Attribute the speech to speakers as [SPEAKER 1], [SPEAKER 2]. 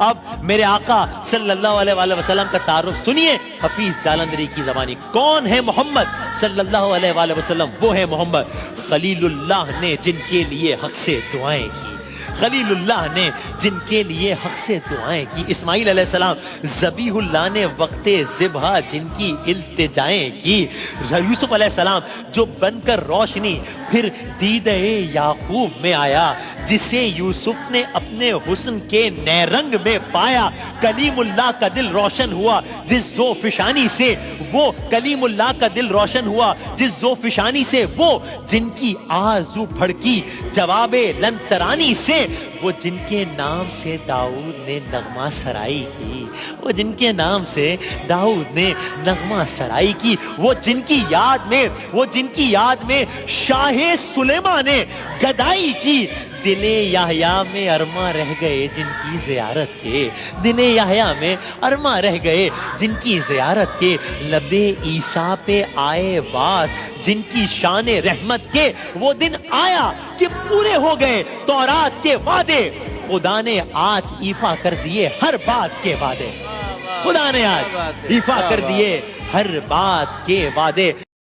[SPEAKER 1] اب میرے آقا صلی اللہ علیہ وآلہ وسلم کا تعارف سنیے حفیظ جالندری کی زبانی. کون ہے محمد صلی اللہ علیہ وآلہ وسلم؟ وہ ہے محمد خلیل اللہ نے جن کے لیے حق سے دعائیں کی. خلیل اللہ نے جن کے لیے حق سے دعائیں کی. اسماعیل علیہ السلام ذبیح اللہ نے وقت ذبح جن کی التجائیں کی. یوسف علیہ السلام جو بن کر روشنی پھر دیدہ یعقوب میں آیا، جسے یوسف نے اپنے حسن کے نیرنگ میں پایا. کلیم اللہ کا دل روشن ہوا جس ذوفشانی سے، وہ کلیم اللہ کا دل روشن ہوا جس ذوفشانی سے، وہ جن کی آرزو بھڑکی جواب لنترانی سے، وہ جن کے نام سے داؤد نے نغمہ سرائی کی، وہ جن کے نام سے داؤد نے نغمہ سرائی کی، وہ جن کی یاد میں شاہ سلیمان نے گدائی کی. دل یحییٰ میں ارماں رہ گئے جن کی زیارت کے، دل یحییٰ میں ارماں رہ گئے جن کی زیارت کے. لب عیسیٰ پہ آئے باز جن کی شان رحمت کے، وہ دن آیا کہ پورے ہو گئے تورات کے وعدے. خدا نے آج ایفا کر دیے ہر بات کے وعدے. خدا نے آج ایفا کر دیے ہر بات کے وعدے.